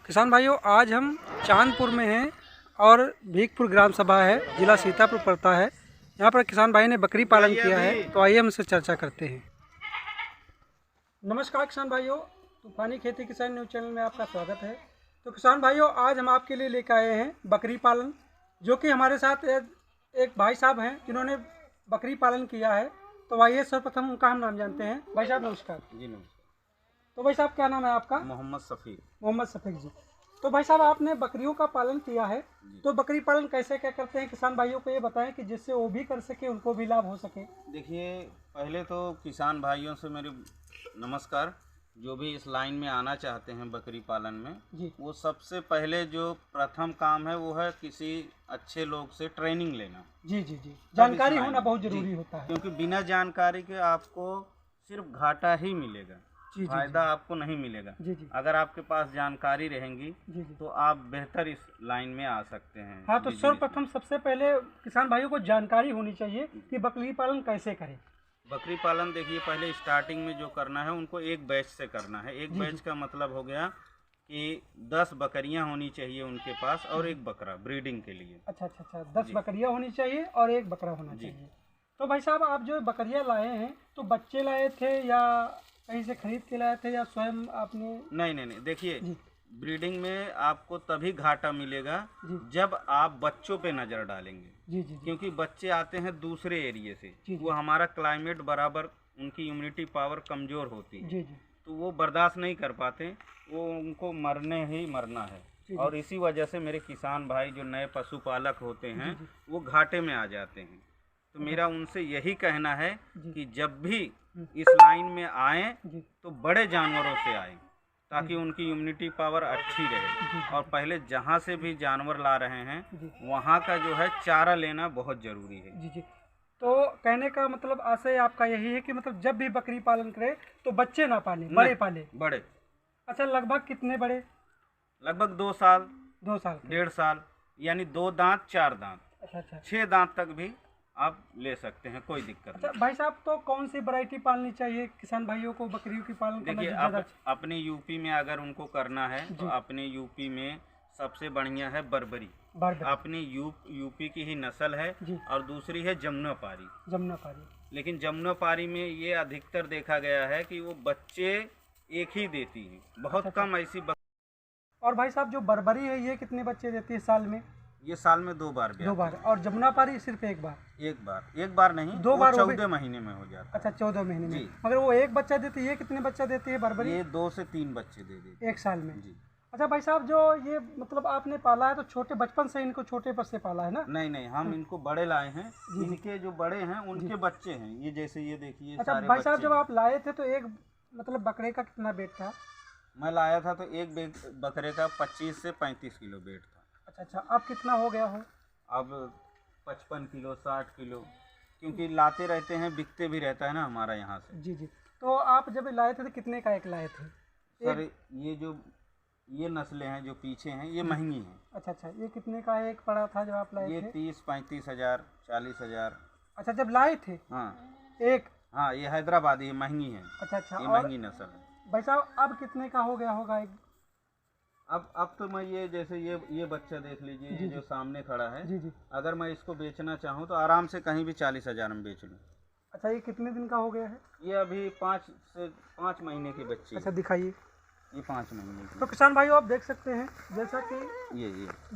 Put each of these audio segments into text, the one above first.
किसान भाइयों, आज हम चांदपुर में हैं और भीखपुर ग्राम सभा है, जिला सीतापुर पड़ता है। यहाँ पर किसान भाई ने बकरी पालन किया है, तो आइए हम इससे चर्चा करते हैं। नमस्कार किसान भाइयों, तूफानी खेती किसान न्यूज़ चैनल में आपका स्वागत है। तो किसान भाइयों, आज हम आपके लिए लेकर आए हैं बकरी पालन, जो कि हमारे साथ एक भाई साहब हैं जिन्होंने बकरी पालन किया है। तो आइए सर्वप्रथम उनका हम नाम जानते हैं। भाई साहब नमस्कार। जी नमस्कार। तो भाई साहब क्या नाम है आपका? मोहम्मद शफीक। मोहम्मद शफीक जी। तो भाई साहब आपने बकरियों का पालन किया है, तो बकरी पालन कैसे क्या करते हैं किसान भाइयों को ये बताएं कि जिससे वो भी कर सके, उनको भी लाभ हो सके। देखिए, पहले तो किसान भाइयों से मेरे नमस्कार। जो भी इस लाइन में आना चाहते हैं बकरी पालन में जी। वो सबसे पहले जो प्रथम काम है वो है किसी अच्छे लोग से ट्रेनिंग लेना। जी जी जी, जानकारी होना बहुत जरूरी होता है, क्योंकि बिना जानकारी के आपको सिर्फ घाटा ही मिलेगा, फायदा आपको नहीं मिलेगा। जी जी। अगर आपके पास जानकारी रहेंगी जी जी। तो आप बेहतर इस लाइन में आ सकते हैं। हाँ, तो सर्वप्रथम सबसे पहले किसान भाइयों को जानकारी होनी चाहिए कि बकरी पालन कैसे करें। बकरी पालन देखिए, पहले स्टार्टिंग में जो करना है उनको एक बैच से करना है। एक बैच का मतलब हो गया कि 10 बकरियां होनी चाहिए उनके पास और एक बकरा ब्रीडिंग के लिए। अच्छा अच्छा अच्छा, 10 बकरियां होनी चाहिए और एक बकरा होना चाहिए। तो भाई साहब, आप जो बकरियां लाए हैं तो बच्चे लाए थे या कहीं से खरीद के लाए थे या स्वयं आपने? नहीं, देखिए, ब्रीडिंग में आपको तभी घाटा मिलेगा जब आप बच्चों पे नज़र डालेंगे। जी जी। क्योंकि बच्चे आते हैं दूसरे एरिया से, जी। वो हमारा क्लाइमेट बराबर, उनकी इम्यूनिटी पावर कमज़ोर होती है। जी जी। तो वो बर्दाश्त नहीं कर पाते, वो उनको मरने ही मरना है। और इसी वजह से मेरे किसान भाई जो नए पशुपालक होते हैं वो घाटे में आ जाते हैं। तो मेरा उनसे यही कहना है कि जब भी इस लाइन में आएँ तो बड़े जानवरों से आएँ, ताकि उनकी इम्यूनिटी पावर अच्छी रहे। और पहले जहाँ से भी जानवर ला रहे हैं वहाँ का जो है चारा लेना बहुत ज़रूरी है। जी जी। तो कहने का मतलब आशय आपका यही है कि मतलब जब भी बकरी पालन करे तो बच्चे ना पाले, बड़े पाले। बड़े। अच्छा, लगभग कितने बड़े? लगभग 2 साल, 2 साल, 1.5 साल, यानी 2 दांत 4 दांत, अच्छा अच्छा, 6 दांत तक भी आप ले सकते हैं, कोई दिक्कत अच्छा। नहीं। भाई साहब, तो कौन सी वैरायटी पालनी चाहिए किसान भाइयों को बकरियों की पालन करना? देखिए, अपने यूपी में अगर उनको करना है तो अपने यूपी में सबसे बढ़िया है बर्बरी। अपनी यूपी की ही नस्ल है। और दूसरी है जमुनापारी। लेकिन जमुनापारी में ये अधिकतर देखा गया है कि वो बच्चे एक ही देती है, बहुत कम ऐसी और भाई साहब, जो बर्बरी है ये कितने बच्चे देती है साल में? ये साल में 2 बार। 2 बार। और जमुनापारी सिर्फ 1 बार? एक बार नहीं, 2 बार। 14 महीने में हो जाता है। अच्छा, 14 महीने में। मगर वो 1 बच्चा देती है, कितने बच्चा देती है बर्बरी? ये 2 से 3 बच्चे दे देती है 1 साल में। जी। अच्छा भाई साहब, जो ये मतलब आपने पाला है तो छोटे बचपन से इनको छोटे पर से पाला है ना? नहीं, हम इनको बड़े लाए हैं। इनके जो बड़े हैं उनके बच्चे हैं, ये जैसे ये देखिए। अच्छा भाई साहब, जब आप लाए थे तो एक मतलब बकरे का कितना वेट था? मैं लाया था तो एक बकरे का 25 से 35 किलो वेट था। अच्छा अच्छा, अब कितना हो गया हो? अब 55 किलो, 60 किलो, क्योंकि लाते रहते हैं, बिकते भी रहता है ना हमारा यहाँ से। जी जी। तो आप जब लाए थे तो कितने का एक लाए थे? सर, ये नस्लें हैं जो पीछे हैं, ये महंगी हैं। अच्छा अच्छा, ये कितने का एक पड़ा था जब आप लाए थे? ये 30-35 हज़ार, 40 हज़ार। अच्छा, जब लाए थे? हाँ। हाँ, ये हैदराबादी है, महंगी है। अच्छा अच्छा। ये महंगी नस्ल है। भाई साहब, अब कितने का हो गया होगा एक? अब तो मैं ये जैसे ये बच्चा देख लीजिए, ये जो सामने खड़ा है। जी। अगर मैं इसको बेचना चाहूँ तो आराम से कहीं भी 40 हज़ार में बेच लूँ। अच्छा, ये कितने दिन का हो गया है? ये अभी 5 महीने के बच्चे। अच्छा, दिखाइए। ये 5 महीने की। तो किसान भाइयों, आप देख सकते हैं जैसा कि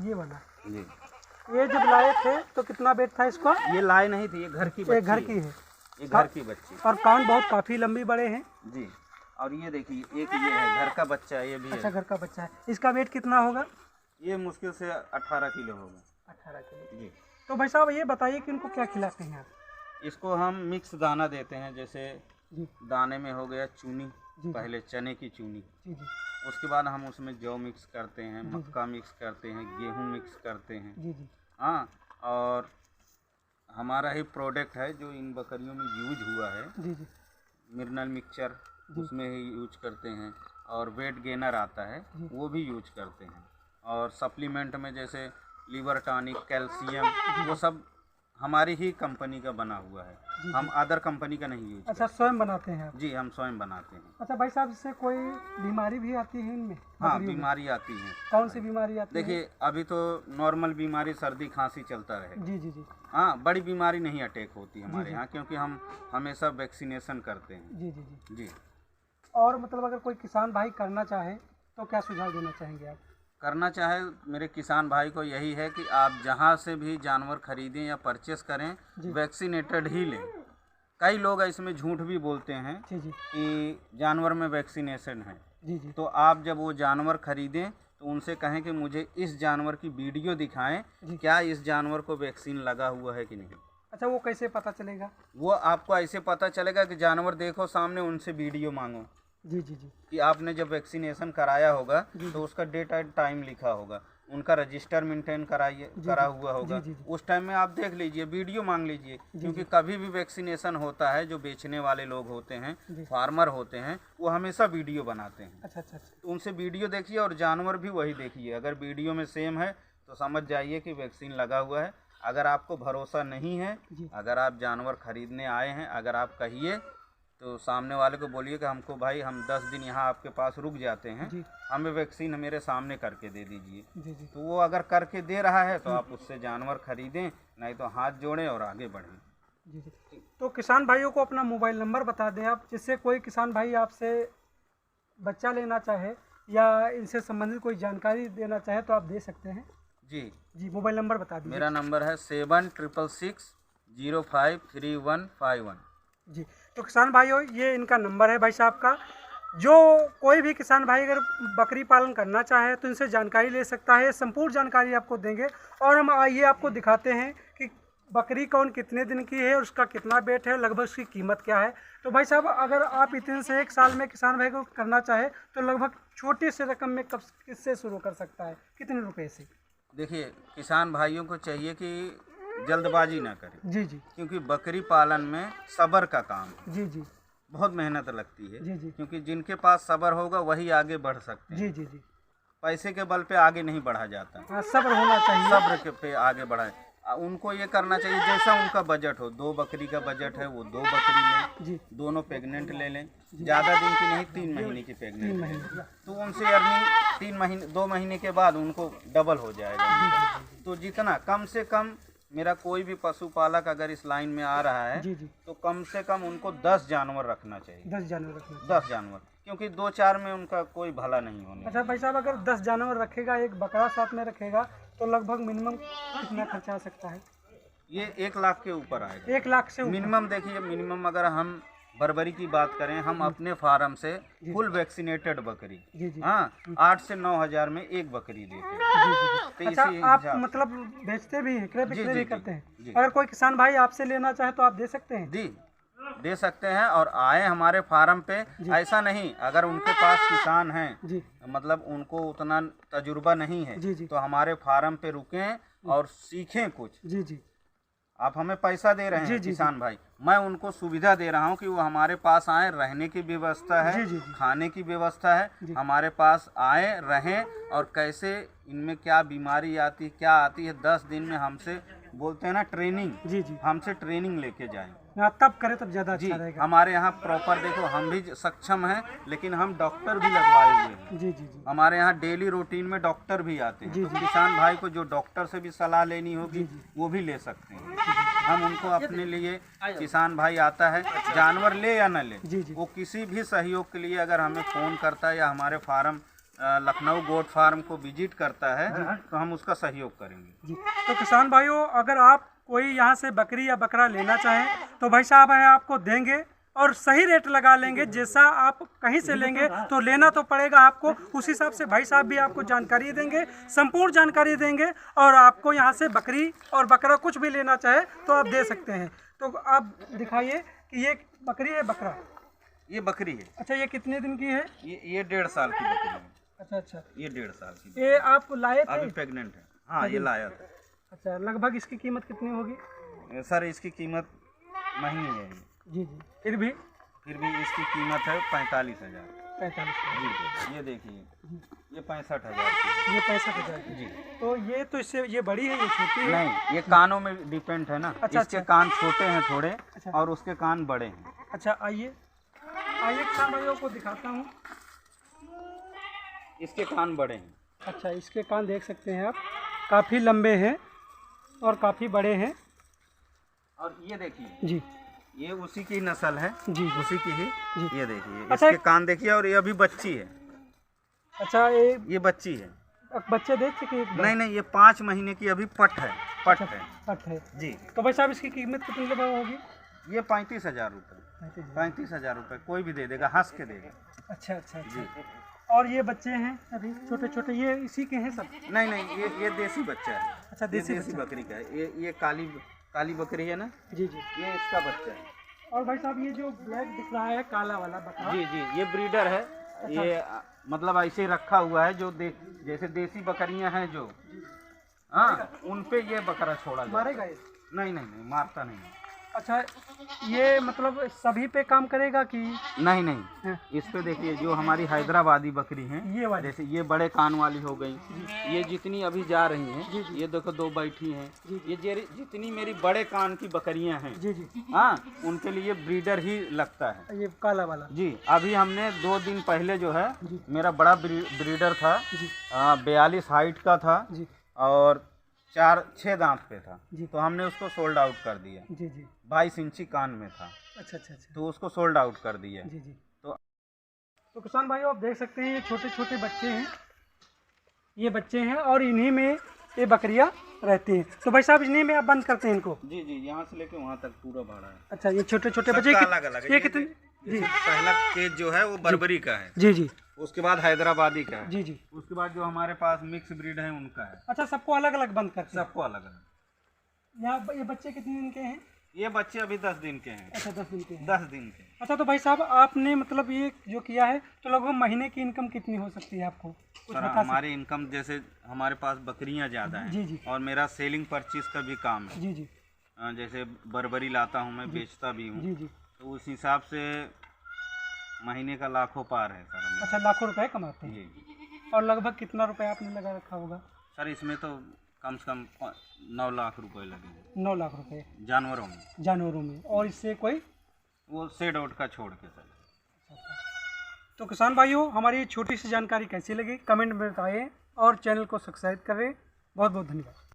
ये वाला, ये जब लाए थे तो कितना वेट था इसका? ये लाए नहीं थे, ये घर की बच्ची है। ये घर की बच्ची। और कान बहुत काफी लंबी बड़े हैं जी। और ये देखिए, एक ये है घर का बच्चा है, ये भी। अच्छा, है। घर का बच्चा है। इसका वेट कितना होगा? ये मुश्किल से 18 किलो होगा। 18 किलो जी। तो भाई साहब, ये बताइए कि इनको क्या खिलाते हैं आप? इसको हम मिक्स दाना देते हैं। जैसे दाने में हो गया चूनी, पहले चने की चूनी। जी। उसके बाद हम उसमें जौ मिक्स करते हैं, मक्का मिक्स करते हैं, गेहूं मिक्स करते हैं। जी। हाँ, और हमारा ही प्रोडक्ट है जो इन बकरियों में यूज हुआ है। जी। मिनरल मिक्सचर उसमें ही यूज करते हैं। और वेट गेनर आता है, वो भी यूज करते हैं। और सप्लीमेंट में जैसे लीवर टॉनिक, कैल्शियम, वो सब हमारी ही कंपनी का बना हुआ है। हम अदर कंपनी का नहीं यूज अच्छा, स्वयं बनाते हैं आप? जी, हम स्वयं बनाते हैं। अच्छा भाई साहब, इससे कोई बीमारी भी आती है इनमें? हाँ, बीमारी आती है। कौन सी बीमारी आती है? देखिए, अभी तो नॉर्मल बीमारी सर्दी खांसी चलता रहे। जी जी जी। हाँ, बड़ी बीमारी नहीं अटैक होती हमारे यहाँ, क्योंकि हम हमेशा वैक्सीनेशन करते हैं। जी जी जी जी। और मतलब अगर कोई किसान भाई करना चाहे तो क्या सुझाव देना चाहेंगे आप? करना चाहे मेरे किसान भाई को यही है कि आप जहाँ से भी जानवर खरीदें या परचेस करें, वैक्सीनेटेड ही लें। कई लोग इसमें झूठ भी बोलते हैं जी जी कि जानवर में वैक्सीनेशन है। जी जी। तो आप जब वो जानवर खरीदें तो उनसे कहें कि मुझे इस जानवर की वीडियो दिखाएं, क्या इस जानवर को वैक्सीन लगा हुआ है कि नहीं। अच्छा, वो कैसे पता चलेगा? वो आपको ऐसे पता चलेगा कि जानवर देखो सामने, उनसे वीडियो मांगो जी जी जी। कि आपने जब वैक्सीनेशन कराया होगा तो उसका डेट एंड टाइम लिखा होगा, उनका रजिस्टर मेंटेन करा हुआ होगा। उस टाइम में आप देख लीजिए, वीडियो मांग लीजिए, क्योंकि कभी भी वैक्सीनेशन होता है, जो बेचने वाले लोग होते हैं, फार्मर होते हैं, वो हमेशा वीडियो बनाते हैं। अच्छा अच्छा अच्छा। तो उनसे वीडियो देखिए और जानवर भी वही देखिए। अगर वीडियो में सेम है तो समझ जाइए कि वैक्सीन लगा हुआ है। अगर आपको भरोसा नहीं है, अगर आप जानवर खरीदने आए हैं, अगर आप कहिए तो सामने वाले को बोलिए कि हमको भाई, हम 10 दिन यहाँ आपके पास रुक जाते हैं, हमें वैक्सीन मेरे सामने करके दे दीजिए। तो वो अगर करके दे रहा है तो आप उससे जानवर खरीदें, नहीं तो हाथ जोड़ें और आगे बढ़ें। जी जी। तो किसान भाइयों को अपना मोबाइल नंबर बता दें आप, जिससे कोई किसान भाई आपसे बच्चा लेना चाहे या इनसे संबंधित कोई जानकारी देना चाहे तो आप दे सकते हैं। जी जी, मोबाइल नंबर बता दीजिए। मेरा नंबर है 7666053151। जी, तो किसान भाइयों, ये इनका नंबर है भाई साहब का। जो कोई भी किसान भाई अगर बकरी पालन करना चाहे तो इनसे जानकारी ले सकता है। संपूर्ण जानकारी आपको देंगे और हम आइए आपको दिखाते हैं कि बकरी कौन कितने दिन की है और उसका कितना वेट है, लगभग उसकी कीमत क्या है। तो भाई साहब, अगर आप इतने से 1 साल में किसान भाई को करना चाहे तो लगभग छोटे से रकम में कब किससे शुरू कर सकता है, कितने रुपए से? देखिए, किसान भाइयों को चाहिए कि जल्दबाजी ना करें। जी जी। क्योंकि बकरी पालन में सब्र का काम है। जी जी। बहुत मेहनत लगती है। जी जी। क्योंकि जिनके पास सब्र होगा वही आगे बढ़ सकते हैं। जी जी जी। पैसे के बल पे आगे नहीं बढ़ा जाता। हाँ, सब्र होना चाहिए। सब्र के पे आगे बढ़ाए। उनको ये करना चाहिए जैसा उनका बजट हो। 2 बकरी का बजट है, वो 2 बकरी लें। जी। दोनों प्रेग्नेंट ले लें, ज़्यादा दिन की नहीं, 3 महीने की प्रेग्नेंट लें। तो उनसे अर्निंग 2 महीने के बाद उनको डबल हो जाएगा। तो जितना कम से कम, मेरा कोई भी पशुपालक अगर इस लाइन में आ रहा है तो कम से कम उनको 10 जानवर रखना चाहिए। 10 जानवर रखना। 10 जानवर, क्योंकि 2-4 में उनका कोई भला नहीं होने। अच्छा भाई साहब, अगर 10 जानवर रखेगा, एक बकरा साथ में रखेगा, तो लगभग मिनिमम कितना खर्चा आ सकता है? ये 1 लाख के ऊपर आएगा। 1 लाख से मिनिमम। देखिए, मिनिमम अगर हम बर्बरी की बात करें, हम अपने फार्म से फुल वैक्सीनेटेड बकरी, हाँ, 8 से 9 हज़ार में एक बकरी देते हैं। तो अच्छा, इसी आप हिसाब मतलब बेचते भी हैं, क्रय विक्रय भी करते हैं? जी। अगर कोई किसान भाई आपसे लेना चाहे तो आप दे सकते हैं? जी, दे सकते हैं और आए हमारे फार्म पे। ऐसा नहीं, अगर उनके पास किसान हैं, मतलब उनको उतना तजुर्बा नहीं है, तो हमारे फार्म पे रुकें और सीखें कुछ। जी जी। आप हमें पैसा दे रहे हैं किसान भाई, मैं उनको सुविधा दे रहा हूं कि वो हमारे पास आए, रहने की व्यवस्था है, खाने की व्यवस्था है, हमारे पास आए, रहें, और कैसे इनमें क्या बीमारी आती, क्या आती है, 10 दिन में हमसे बोलते हैं ना ट्रेनिंग, हमसे ट्रेनिंग लेके जाएं। तब करें तब ज़्यादा अच्छा रहेगा। हमारे यहाँ प्रॉपर देखो, हम भी सक्षम हैं, लेकिन हम डॉक्टर भी लगवाए हुए हैं। जी जी जी। हमारे यहाँ डेली रूटीन में डॉक्टर भी आते हैं। तो किसान भाई को जो डॉक्टर से भी सलाह लेनी होगी वो भी ले सकते हैं। हम उनको अपने लिए, किसान भाई आता है, जानवर ले या न ले, वो किसी भी सहयोग के लिए अगर हमें फ़ोन करता है या हमारे फार्म लखनऊ गोट फार्म को विजिट करता है तो हम उसका सहयोग करेंगे। जी। तो किसान भाइयों, अगर आप कोई यहाँ से बकरी या बकरा लेना चाहें तो भाई साहब है आपको देंगे और सही रेट लगा लेंगे। जैसा आप कहीं से लेंगे तो लेना तो पड़ेगा आपको, उस हिसाब से भाई साहब भी आपको जानकारी देंगे, संपूर्ण जानकारी देंगे, और आपको यहाँ से बकरी और बकरा कुछ भी लेना चाहे तो आप दे सकते हैं। तो आप दिखाइए कि ये बकरी है, बकरा? ये बकरी है। अच्छा, ये कितने दिन की है? ये 1.5 साल की बकरी है। अच्छा अच्छा, ये 1.5 साल की। ये आप लाए थे? अभी प्रेग्नेंट है। हाँ, ये लाया था। अच्छा, लगभग इसकी कीमत कितनी होगी? सर, इसकी कीमत महंगी है। जी जी। फिर भी इसकी कीमत है 45,000। 45,000। जी। ये देखिए, ये 65,000 की। ये 65,000 की। जी। तो ये तो इससे ये बड़ी है, ये छोटी है? नहीं, ये कानों में डिपेंड है ना। इसके कान छोटे हैं थोड़े, अच्छा। और उसके कान बड़े हैं। अच्छा, आइए किसान भाइयों को दिखाता हूँ। इसके कान बड़े हैं। अच्छा, इसके कान देख सकते हैं आप, काफ़ी लंबे हैं और काफ़ी बड़े हैं। और ये देखिए जी, ये उसी की नस्ल है। जी, उसी की ही। जी। ये देखिए अच्छा, इसके कान देखिए, और ये अभी बच्ची है। अच्छा, ये बच्ची है। बच्चे देख सके? नहीं, ये 5 महीने की अभी पट है। पट है पट है जी। तो भाई साहब इसकी कीमत कितनी होगी? ये 35,000 रुपये। 35,000 रुपये कोई भी दे देगा, हंस के देगा। अच्छा अच्छा जी। अच्छा। और ये बच्चे हैं अभी छोटे छोटे, ये इसी के हैं सब? नहीं, ये देसी बच्चा है। अच्छा, देसी बकरी का है। ये काली बकरी है ना। जी जी। ये इसका बच्चा है। और भाई साहब ये जो ब्लैक दिख रहा है, काला वाला बकरा? जी, ये ब्रीडर है। अच्छा। ये मतलब ऐसे रखा हुआ है, जो जैसे देसी बकरियां हैं जो, हाँ, उन पे ये बकरा छोड़ा जाए। मारेगा ये? नहीं, मारता नहीं। अच्छा, ये मतलब सभी पे काम करेगा कि? नहीं, हाँ। इस पे देखिए जो हमारी हैदराबादी बकरी हैं, ये वाली? जैसे ये बड़े कान वाली हो गई, ये जितनी अभी जा रही हैं, जी, जी। ये देखो 2 बैठी हैं। जी, ये जितनी मेरी बड़े कान की बकरियां हैं, जी जी। हाँ, उनके लिए ब्रीडर ही लगता है। ये काला वाला? जी। अभी हमने 2 दिन पहले जो है, जी। मेरा बड़ा ब्रीडर था। जी 42 हाइट का था जी और 4-6 दांत पे था। जी। तो हमने उसको सोल्ड आउट कर दिया। जी जी। 22 इंची कान में था, अच्छा अच्छा अच्छा। तो उसको सोल्ड आउट कर दिया। जी जी। तो किसान भाइयों, आप देख सकते हैं ये छोटे छोटे बच्चे हैं, ये बच्चे हैं और इन्हीं में ये बकरियां रहती हैं। तो भाई साहब इन्हीं में आप बंद करते हैं इनको? जी, यहाँ से लेके वहाँ तक पूरा भाड़ा है। अच्छा, ये छोटे छोटे बच्चे अलग-अलग है। ये कितने? जी पहला केज जो है वो बर्बरी का है। जी जी। उसके बाद हैदराबादी का है। जी जी। उसके बाद जो हमारे पास मिक्स ब्रीड है उनका है। अच्छा, सबको अलग अलग बंद करते हैं? सबको अलग-अलग। यहाँ ये बच्चे कितने दिन के हैं? ये बच्चे अभी 10 दिन के हैं। अच्छा, 10 दिन के हैं। 10 दिन के। अच्छा, तो भाई साहब आपने मतलब ये जो किया है, तो लगभग महीने की इनकम कितनी हो सकती है आपको? कुछ सर, बता हमारी इनकम जैसे हमारे पास बकरियां ज़्यादा हैं। जी, जी। और मेरा सेलिंग परचेज का भी काम है। जी जी। जैसे बर्बरी लाता हूँ मैं, बेचता भी हूँ। जी जी। तो उस हिसाब से महीने का लाखों पार है सर हमें। अच्छा, लाखों रुपए कमाते हैं? जी। और लगभग कितना रुपए आपने लगा रखा होगा? सर, इसमें तो कम से कम 9 लाख रुपए लगेंगे। 9 लाख रुपए जानवरों में। और इससे कोई? वो सेड आउट का छोड़ के सर। तो किसान भाइयों, हमारी ये छोटी सी जानकारी कैसी लगी कमेंट में बताएं और चैनल को सब्सक्राइब करें। बहुत बहुत धन्यवाद।